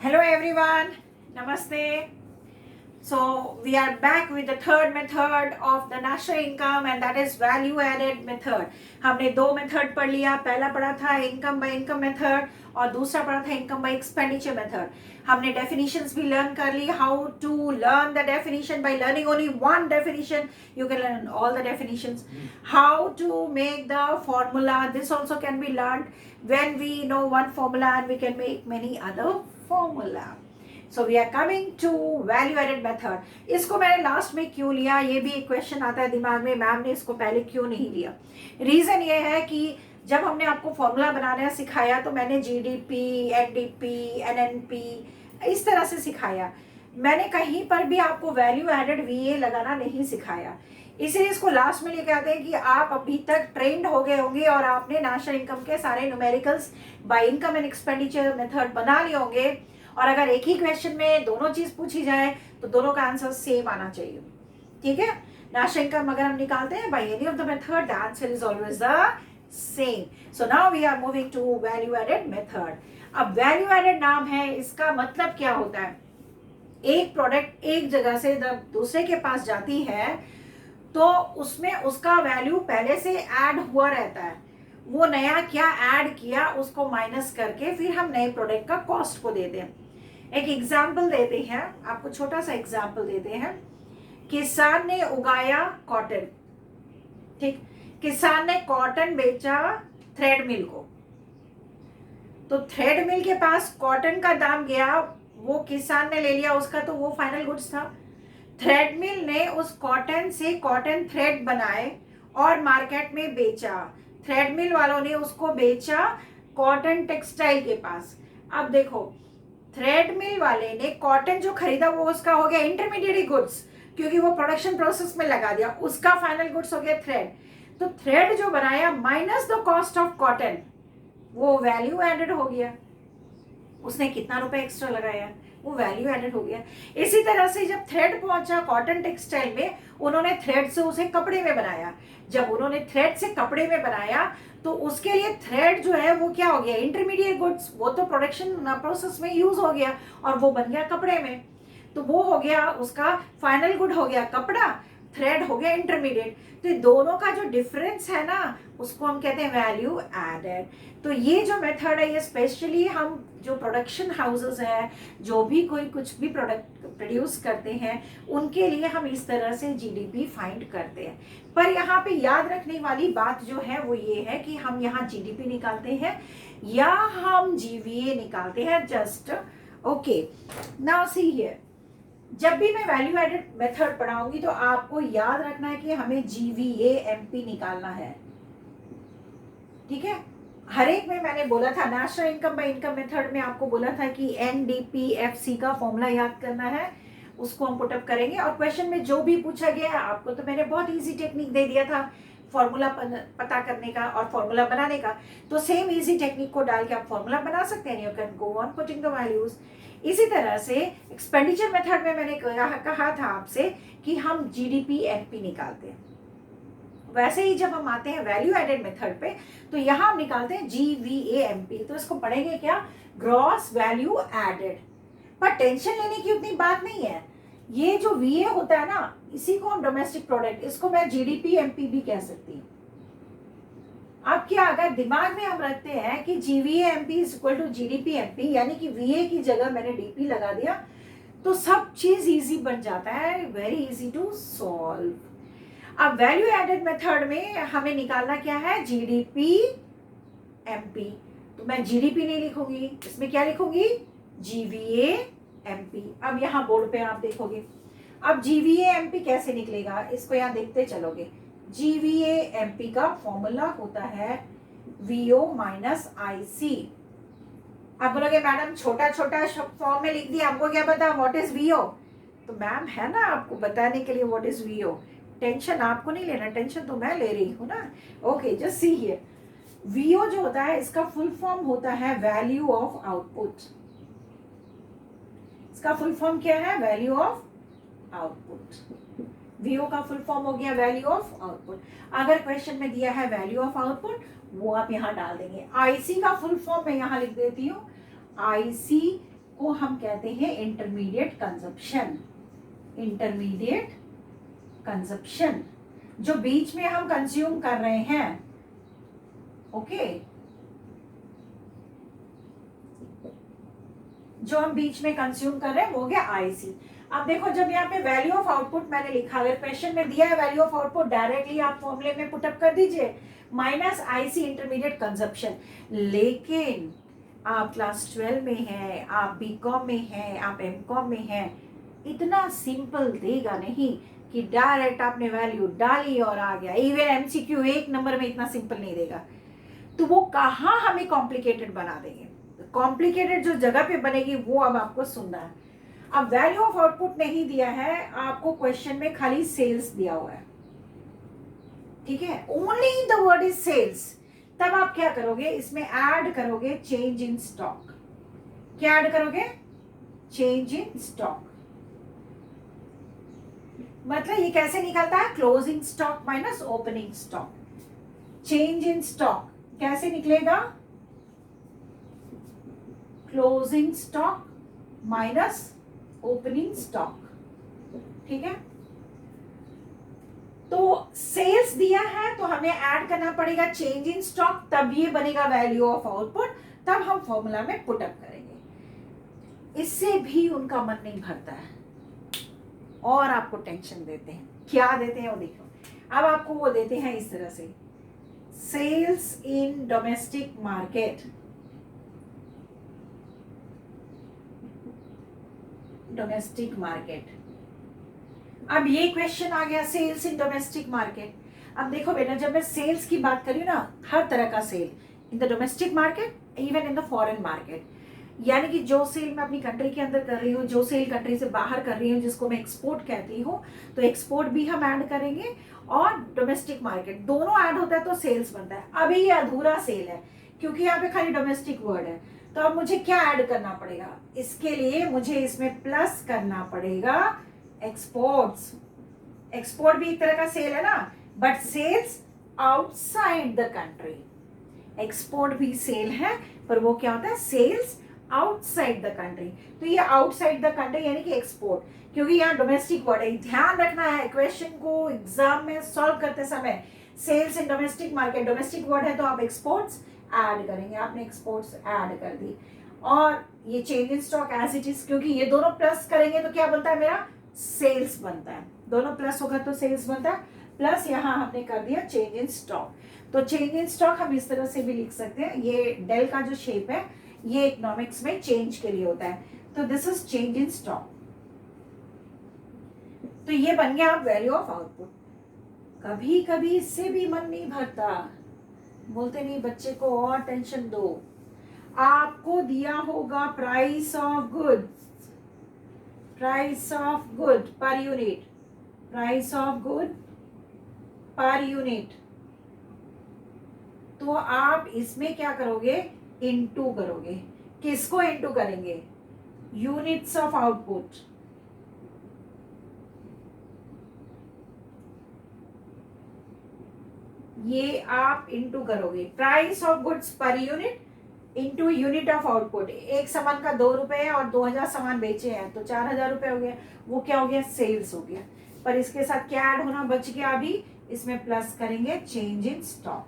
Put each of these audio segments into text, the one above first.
Hello everyone, Namaste. So we are back with the third method of the national income and that is value added method. हमने दो method पढ़ लिया. पहला पढ़ा था income by income method और दूसरा पढ़ा था इनकम बाय एक्सपेंडिचर मेथड. हमने डेफिनेशंस भी लर्न कर ली. How to learn the definition by learning only one definition. You can learn all the definitions. How to make the formula. This also can be learned when we know one formula and we can make many other formula. So we are coming to value added method. इसको मैंने last में क्यों लिया, ये भी एक question आता है दिमाग में, मैम ने इसको पहले क्यों नहीं लिया. रीजन ये है कि जब हमने आपको फॉर्मूला बनाना सिखाया तो मैंने जीडीपी, एनडीपी, एनएनपी इस तरह से सिखाया. मैंने कहीं पर भी आपको वैल्यू एडेड वीए लगाना नहीं सिखाया. इसीलिए इसको लास्ट में लेके आते हैं कि आप अभी तक ट्रेंड हो गए होंगे और आपने नेशनल इनकम के सारे numericals by income and expenditure method बना लिए होंगे. और अगर एक ही क्वेश्चन में दोनों चीज पूछी जाए तो दोनों का आंसर सेम आना चाहिए. ठीक है. नेशनल इनकम अगर हम निकालते हैं by any of the method the answer is always the same. So now we are moving to value added method. अब वैल्यू एडेड नाम है, इसका मतलब क्या होता है, एक प्रोडक्ट एक जगह से दूसरे के पास जाती है तो उसमें उसका वैल्यू पहले से ऐड हुआ रहता है. वो नया क्या ऐड किया उसको माइनस करके फिर हम नए प्रोडक्ट का कॉस्ट को देते हैं. एक एग्जाम्पल देते हैं आपको, छोटा सा एग्जाम्पल देते हैं. किसान ने उगाया कॉटन. ठीक. किसान ने कॉटन बेचा थ्रेड मिल को. तो थ्रेड मिल के पास कॉटन का दाम गया, वो किसान ने ले लिया उसका, तो वो फाइनल गुड्स था. थ्रेड मिल ने उस कॉटन से कॉटन थ्रेड बनाए और मार्केट में बेचा. थ्रेड मिल वालों ने उसको बेचा कॉटन टेक्सटाइल के पास. अब देखो, थ्रेड मिल वाले ने कॉटन जो खरीदा वो उसका हो गया इंटरमीडिएट गुड्स, क्योंकि वो प्रोडक्शन प्रोसेस में लगा दिया, उसका फाइनल गुड्स हो गया थ्रेड. तो थ्रेड जो बनाया minus the cost of cotton, वो वैल्यू एडेड हो गया. उसने कितना रुपए एक्स्ट्रा लगाया, वो वैल्यू एडेड हो गया. इसी तरह से जब थ्रेड पहुंचा कॉटन टेक्सटाइल में, उन्होंने थ्रेड से उसे कपड़े में बनाया. जब उन्होंने थ्रेड से कपड़े में बनाया तो उसके लिए थ्रेड जो है वो क्या हो गया, इंटरमीडिएट गुड्स. वो तो प्रोडक्शन प्रोसेस में यूज हो गया और वो बन गया कपड़े में. तो वो हो गया उसका फाइनल गुड हो गया कपड़ा, थ्रेड हो गया इंटरमीडिएट. तो दोनों का जो डिफरेंस है ना उसको हम कहते हैं वैल्यू एडेड. तो ये जो मेथड है ये स्पेशली हम जो प्रोडक्शन हाउसेस है, जो भी कोई कुछ भी प्रोडक्ट प्रोड्यूस करते हैं, उनके लिए हम इस तरह से जीडीपी फाइंड करते हैं. पर यहाँ पे याद रखने वाली बात जो है वो ये है कि हम यहाँ जीडीपी निकालते हैं या हम जीवीए निकालते हैं. Just okay. Now see here, जब भी मैं वैल्यू एडेड मेथड पढ़ाऊंगी तो आपको याद रखना है कि हमें जीवीए एमपी निकालना है. ठीक है. हर एक में मैंने बोला था national income by income method में आपको बोला था कि एनडीपीएफसी का फॉर्मूला याद करना है, उसको हम पुटअप करेंगे. और क्वेश्चन में जो भी पूछा गया है आपको तो मैंने बहुत इजी टेक्निक दे दिया था फॉर्मूला पता करने का और फॉर्मूला बनाने का. तो सेम इजी टेक्निक को डाल के आप फॉर्मूला बना सकते हैं. You can go on putting the values. इसी तरह से एक्सपेंडिचर मेथड में मैंने कहा था आपसे कि हम जीडीपी एमपी निकालते हैं. वैसे ही जब हम आते हैं वैल्यू एडेड मेथड पे तो यहाँ हम निकालते हैं जीवीएएमपी. तो इसको पढ़ेंगे क्या, ग्रॉस वैल्यू एडेड. पर टेंशन लेने की उतनी बात नहीं है. ये जो वीए होता है ना, इसी को हम डोमेस्टिक प्रोडक्ट, इसको मैं जीडीपी एमपी भी कह सकती हूँ. अब क्या, अगर दिमाग में हम रखते हैं कि GVA MP is equal to GDP MP, यानी कि वीए की जगह मैंने डीपी लगा दिया, तो सब चीज इजी बन जाता है, वेरी इजी टू सॉल्व. अब वैल्यू एडेड मेथड में हमें निकालना क्या है, जीडीपी एमपी. तो मैं जीडीपी नहीं लिखूंगी, इसमें क्या लिखूंगी, जीवीए एमपी. अब यहाँ बोर्ड पे आप देखोगे. अब जीवीए एमपी कैसे निकलेगा, इसको यहाँ देखते चलोगे. जीवीए एमपी का फॉर्मूला होता है वीओ माइनस आईसी. आप बोलोगे मैडम छोटा छोटा फॉर्म में लिख दिया, हमको क्या पता व्हाट इज वीओ. तो मैम है ना आपको बताने के लिए व्हाट इज वीओ. टेंशन आपको नहीं लेना, टेंशन तो मैं ले रही हूँ ना. Okay, just see here. VO जो होता है इसका फुल फॉर्म होता है वैल्यू ऑफ आउटपुट. इसका फुल फॉर्म क्या है, वैल्यू ऑफ आउटपुट. वीओ का फुल फॉर्म हो गया वैल्यू ऑफ आउटपुट. अगर क्वेश्चन में दिया है वैल्यू ऑफ आउटपुट, वो आप यहाँ डाल देंगे. आईसी का फुल फॉर्म मैं यहाँ लिख देती हूँ, आईसी को हम कहते हैं इंटरमीडिएट कंजप्शन। इंटरमीडिएट कंजप्शन, जो बीच में हम कंज्यूम कर रहे हैं, ओके, जो हम बीच में कंज्यूम कर रहे हैं वो हो गया आईसी। अब देखो, जब यहाँ पे वैल्यू ऑफ आउटपुट मैंने लिखा, अगर क्वेश्चन में दिया है वैल्यू ऑफ आउटपुट, डायरेक्टली आप फॉर्मूले में पुटअप कर दीजिए, माइनस आईसी इंटरमीडिएट कंजप्शन। लेकिन आप क्लास 12 में हैं, आप बीकॉम में हैं, आप एमकॉम में हैं, इतना सिंपल देगा नहीं कि डायरेक्ट आपने वैल्यू डाली और आ गया। इवन एमसीक्यू 1 नंबर में इतना सिंपल नहीं देगा, तो वो कहाँ हमें कॉम्प्लिकेटेड बना देंगे। कॉम्प्लिकेटेड जो जगह पे बनेगी वो अब आपको सुनना है। अब वैल्यू ऑफ आउटपुट नहीं दिया है आपको, क्वेश्चन में खाली सेल्स दिया हुआ है, ठीक है, only the word is sales. तब आप क्या करोगे, इसमें ऐड करोगे चेंज इन स्टॉक। क्या ऐड करोगे, चेंज इन स्टॉक। मतलब ये कैसे निकलता है, closing stock minus opening stock. Change in stock कैसे निकलेगा, closing stock minus opening stock, ठीक है। तो सेल्स दिया है तो हमें ऐड करना पड़ेगा चेंज इन स्टॉक, तब ये बनेगा वैल्यू ऑफ आउटपुट, तब हम फॉर्मूला में पुटअप करेंगे। इससे भी उनका मन नहीं भरता है और आपको टेंशन देते हैं। क्या देते हैं वो देखो, अब आपको वो देते हैं इस तरह से, sales in domestic market, domestic market. अब ये क्वेश्चन आ गया, सेल्स इन डोमेस्टिक मार्केट। अब देखो बेटा, जब मैं सेल्स की बात कर रही हूँ ना, हर तरह का sale in the domestic market, even in the foreign market, यानी कि जो सेल मैं अपनी कंट्री के अंदर कर रही हूँ, जो सेल कंट्री से बाहर कर रही हूँ, जिसको मैं एक्सपोर्ट कहती हूँ, तो एक्सपोर्ट भी हम ऐड करेंगे और डोमेस्टिक मार्केट, दोनों ऐड होता है तो सेल्स बनता है। अभी ये अधूरा सेल है क्योंकि यहाँ पे खाली डोमेस्टिक वर्ड है, तो अब मुझे क्या ऐड करना पड़ेगा, इसके लिए मुझे इसमें प्लस करना पड़ेगा एक्सपोर्ट्स। एक्सपोर्ट भी एक तरह का सेल है ना, but sales outside the country. Export भी सेल है, पर वो क्या होता है, सेल्स आउटसाइड द कंट्री। तो ये आउटसाइड द कंट्री यानी कि एक्सपोर्ट, क्योंकि यहाँ डोमेस्टिक वर्ड है। ध्यान रखना है क्वेश्चन को एग्जाम में सॉल्व करते समय, sales in domestic market, domestic word है तो आप एक्सपोर्ट्स ऐड करेंगे। आपने एक्सपोर्ट्स ऐड कर दी, और ये change in stock as it is, क्योंकि ये दोनों प्लस करेंगे तो क्या बनता है, मेरा सेल्स बनता है। दोनों प्लस होगा तो सेल्स बनता है, प्लस यहाँ हमने कर दिया चेंज इन स्टॉक। तो चेंज इन स्टॉक हम इस तरह से भी लिख सकते हैं, ये डेल का जो शेप है ये इकोनॉमिक्स में चेंज के लिए होता है, तो this is change in stock. तो ये बन गया आप वैल्यू ऑफ आउटपुट। कभी कभी इससे भी मन नहीं भरता, बोलते नहीं बच्चे को और टेंशन दो। आपको दिया होगा price of goods, price of good per unit, price of good per unit, तो आप इसमें क्या करोगे, इनटू करोगे। किसको इनटू करेंगे, यूनिट्स ऑफ आउटपुट। ये आप इनटू करोगे, price of goods per unit into unit of output. एक सामान का 2 रुपए है और 2000 सामान बेचे हैं तो 4000 रुपए हो गया, वो क्या हो गया, सेल्स हो गया। पर इसके साथ क्या ऐड होना बच गया, अभी इसमें प्लस करेंगे चेंज इन स्टॉक।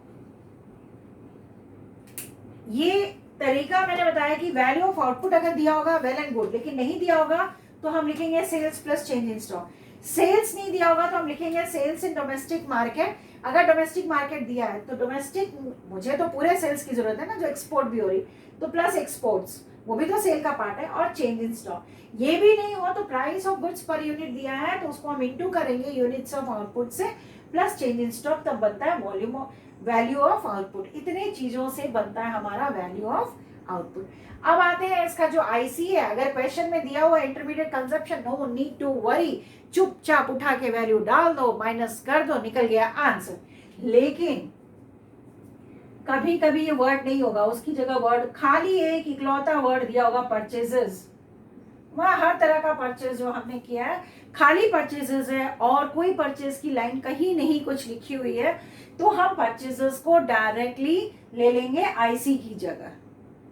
ये तरीका मैंने बताया कि वैल्यू ऑफ आउटपुट अगर दिया होगा वेल एंड गुड, लेकिन नहीं दिया होगा तो हम लिखेंगे sales plus change in stock. Sales नहीं दिया होगा तो हम लिखेंगे सेल्स इन डोमेस्टिक मार्केट। अगर डोमेस्टिक मार्केट दिया है तो डोमेस्टिक, मुझे तो पूरे सेल्स की जरूरत है ना, जो एक्सपोर्ट भी हो रही, तो प्लस एक्सपोर्ट्स, वो भी तो सेल का पार्ट है, और चेंज इन स्टॉक। ये भी नहीं हुआ तो price of goods per unit दिया है तो उसको हम इनटू करेंगे यूनिट्स ऑफ आउटपुट से, प्लस चेंज इन स्टॉक, तब बनता है वॉल्यूम वैल्यू ऑफ आउटपुट। इतने चीजों से बनता है हमारा वैल्यू ऑफ आउटपुट। अब आते हैं इसका जो आईसी है, अगर क्वेश्चन में दिया हुआ intermediate consumption, no need to worry, चुपचाप उठा के वैल्यू डाल दो, माइनस कर दो, निकल गया आंसर। लेकिन कभी कभी ये वर्ड नहीं होगा, उसकी जगह वर्ड, खाली एक इकलौता वर्ड दिया होगा परचेजेस। वहां हर तरह का परचेज जो हमने किया है खाली परचेजेस है, और कोई परचेज की लाइन कहीं नहीं कुछ लिखी हुई है, तो हम परचेजेस को डायरेक्टली ले लेंगे आईसी की जगह।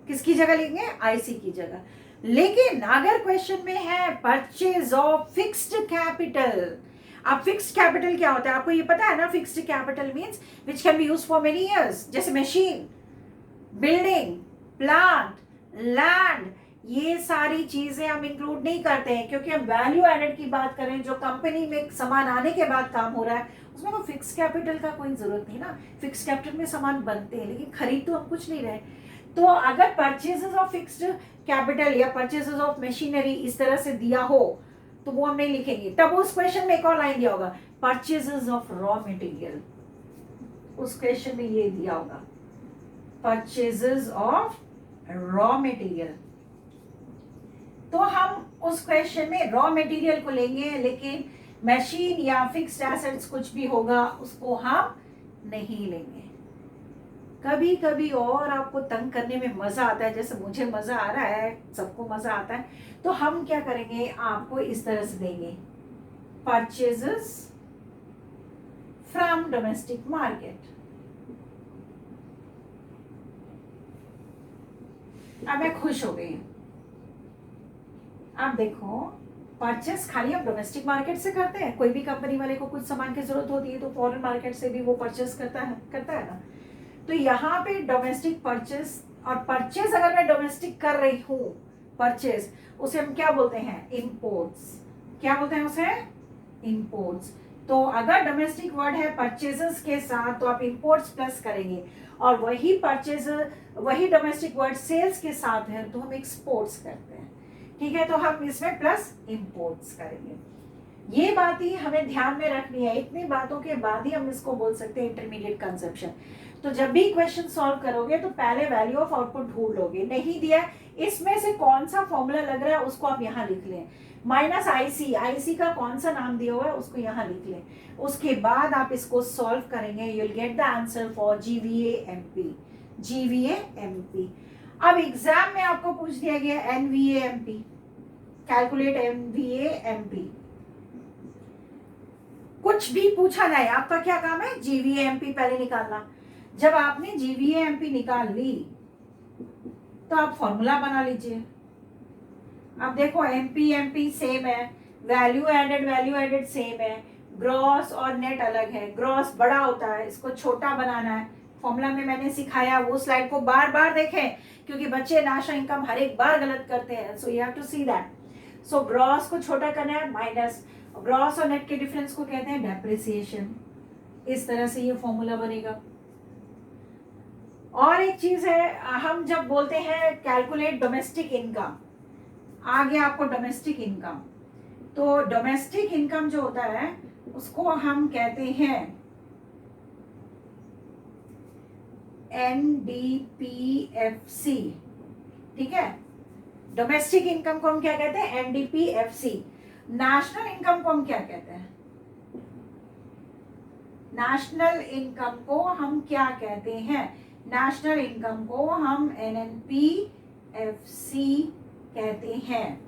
किसकी जगह लेंगे, आईसी की जगह। लेकिन अगर क्वेश्चन में है परचेज ऑफ फिक्स्ड कैपिटल, अब फिक्स्ड कैपिटल क्या होता है आपको ये पता है ना? Fixed capital means which can be use for many years, जैसे मशीन, बिल्डिंग, प्लांट, लैंड, ये सारी चीजें हम इंक्लूड नहीं करते हैं क्योंकि हम वैल्यू एडेड की बात करें, जो कंपनी में सामान आने के बाद काम हो रहा है, उसमें तो फिक्स कैपिटल का कोई जरूरत नहीं ना। फिक्स कैपिटल में सामान बनते हैं लेकिन खरीद तो हम कुछ नहीं रहे। तो अगर परचेजेस ऑफ फिक्स्ड कैपिटल या परचेजेस ऑफ मशीनरी इस तरह से दिया हो तो वो हम नहीं लिखेंगे। तब उस क्वेश्चन में एक और लाइन दिया होगा, परचेजेस ऑफ रॉ मटेरियल, उस क्वेश्चन में ये दिया होगा, परचेजेस ऑफ रॉ मटेरियल। तो हम उस क्वेश्चन में रॉ मटेरियल को लेंगे, लेकिन मशीन या फिक्स्ड एसेट्स कुछ भी होगा उसको हम नहीं लेंगे। कभी कभी और आपको तंग करने में मजा आता है, जैसे मुझे मजा आ रहा है, सबको मजा आता है, तो हम क्या करेंगे, आपको इस तरह से देंगे, परचेजेस फ्रॉम डोमेस्टिक मार्केट। अब मैं खुश हो गई। अब देखो, परचेस खाली हम डोमेस्टिक मार्केट से करते हैं, कोई भी कंपनी वाले को कुछ सामान की जरूरत होती है तो फॉरेन मार्केट से भी वो परचेस करता है ना। तो यहाँ पे डोमेस्टिक परचेस, और परचेस अगर मैं डोमेस्टिक कर रही हूँ, परचेस उसे हम क्या बोलते हैं, इंपोर्ट्स। क्या बोलते हैं उसे, इंपोर्ट्स। तो अगर डोमेस्टिक वर्ड है परचेजेस के साथ तो आप इंपोर्ट्स प्लस करेंगे, और वही परचेज, वही डोमेस्टिक वर्ड सेल्स के साथ है तो हम एक्सपोर्ट्स करते हैं। ठीक है, तो हम इसमें प्लस इंपोर्ट्स करेंगे। ये बात ही हमें ध्यान में रखनी है। इतनी बातों के बाद ही हम इसको बोल सकते हैं इंटरमीडिएट कंसेप्शन। तो जब भी क्वेश्चन सॉल्व करोगे तो पहले वैल्यू ऑफ आउटपुट ढूंढ लोगे, नहीं दिया इसमें से कौन सा फॉर्मूला लग रहा है उसको आप यहाँ लिख लें, माइनस आईसी, आईसी का कौन सा नाम दिया हुआ है उसको यहाँ लिख लें। उसके बाद आप इसको सॉल्व करेंगे, you will get the answer for GVA MP. GVA MP. अब एग्जाम में आपको पूछ दिया गया NVA MP, calculate NVA MP. कुछ भी पूछा जाए, आपका क्या काम है, जीवीए एमपी पहले निकालना। जब आपने जीवीए एमपी निकाल ली तो आप फॉर्मूला बना लीजिए। अब देखो एमपी एमपी सेम है, वैल्यू एडेड सेम है, ग्रॉस और नेट अलग है। ग्रॉस बड़ा होता है, इसको छोटा बनाना है। फॉर्मूला में मैंने सिखाया, वो स्लाइड को बार बार देखें क्योंकि बच्चे नाशा इनकम हर एक बार गलत करते हैं, so you have to see that. So gross को छोटा करना है, माइनस ग्रॉस और नेट के डिफरेंस को कहते हैं डेप्रिसिएशन। इस तरह से ये फॉर्मूला बनेगा। और एक चीज है, हम जब बोलते हैं कैलकुलेट डोमेस्टिक इनकम, आ गया आपको डोमेस्टिक इनकम, तो डोमेस्टिक इनकम जो होता है उसको हम कहते हैं एनडीपीएफसी। ठीक है, डोमेस्टिक इनकम को हम क्या कहते हैं, एनडीपीएफसी। नेशनल इनकम को हम क्या कहते हैं, नेशनल इनकम को हम क्या कहते हैं, नेशनल इनकम को हम एनएनपीएफसी कहते हैं।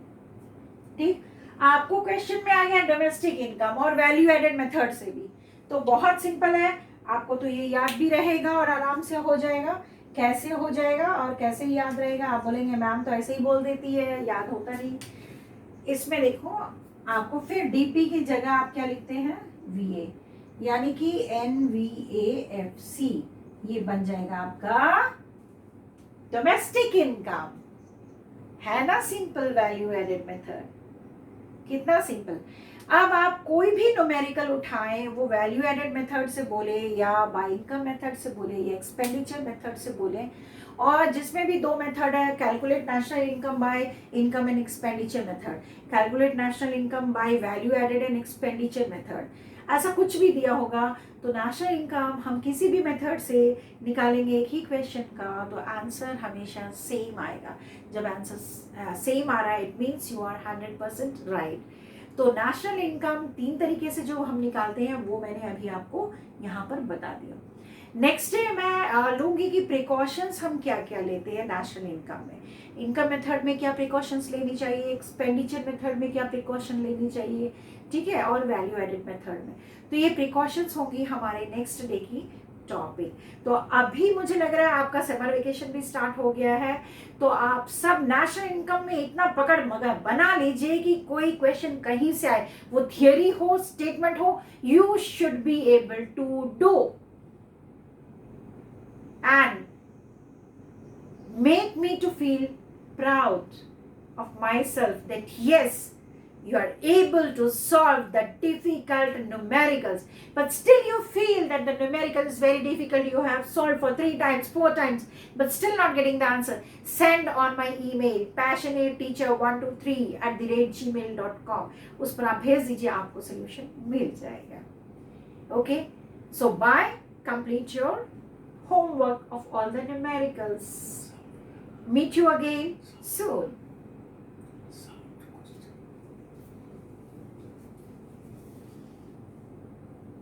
ठीक, आपको क्वेश्चन में आ गया डोमेस्टिक इनकम और वैल्यू एडेड मेथड से भी, तो बहुत सिंपल है, आपको तो ये याद भी रहेगा और आराम से हो जाएगा। कैसे हो जाएगा और कैसे याद रहेगा, आप बोलेंगे मैम तो ऐसे ही बोल देती है, याद होता नहीं। इसमें देखो, आपको फिर डीपी की जगह आप क्या लिखते हैं, वीए, यानी कि एनवीएएफसी, ये बन जाएगा आपका डोमेस्टिक इनकम। है ना सिंपल वैल्यू एडेड मेथड, कितना सिंपल। अब आप कोई भी न्यूमेरिकल उठाएं, वो वैल्यू एडेड मेथड से बोले या बाय इनकम मेथड से बोले या एक्सपेंडिचर मेथड से बोले, और जिसमें भी दो मेथड है, calculate national income by income and expenditure method, calculate national income by value added and expenditure method, ऐसा कुछ भी दिया होगा तो नेशनल इनकम हम किसी भी मेथड से निकालेंगे एक ही क्वेश्चन का, तो आंसर हमेशा सेम आएगा। जब आंसर सेम आ रहा है it means you are 100% right. तो नेशनल इनकम 3 तरीके से जो हम निकालते हैं वो मैंने अभी आपको यहाँ पर बता दिया। नेक्स्ट डे मैं लूंगी कि प्रिकॉशंस हम क्या क्या लेते हैं नेशनल इनकम में, इनकम मेथड में क्या प्रिकॉशंस लेनी चाहिए, एक्सपेंडिचर मेथड में क्या प्रिकॉशन लेनी चाहिए, ठीक है, और वैल्यू एडेड मेथड में। तो ये प्रिकॉशंस होंगी हमारे नेक्स्ट डे की टॉपिक। तो अभी मुझे लग रहा है आपका समर वेकेशन भी स्टार्ट हो गया है, तो आप सब नेशनल इनकम में इतना पकड़ मगर बना लीजिए कि कोई क्वेश्चन कहीं से आए, वो थियरी हो, स्टेटमेंट हो, you should be able to do and make me to feel proud of myself that yes, you are able to solve the difficult numericals, but still you feel that the numerical is very difficult, you have solved for 3 times 4 times but still not getting the answer. Send on my email passionateteacher123@gmail.com, उस पर आप भेज दीजिए, आपको solution मिल जाएगा। Okay, so bye, complete your homework of all the numericals. Meet you again soon.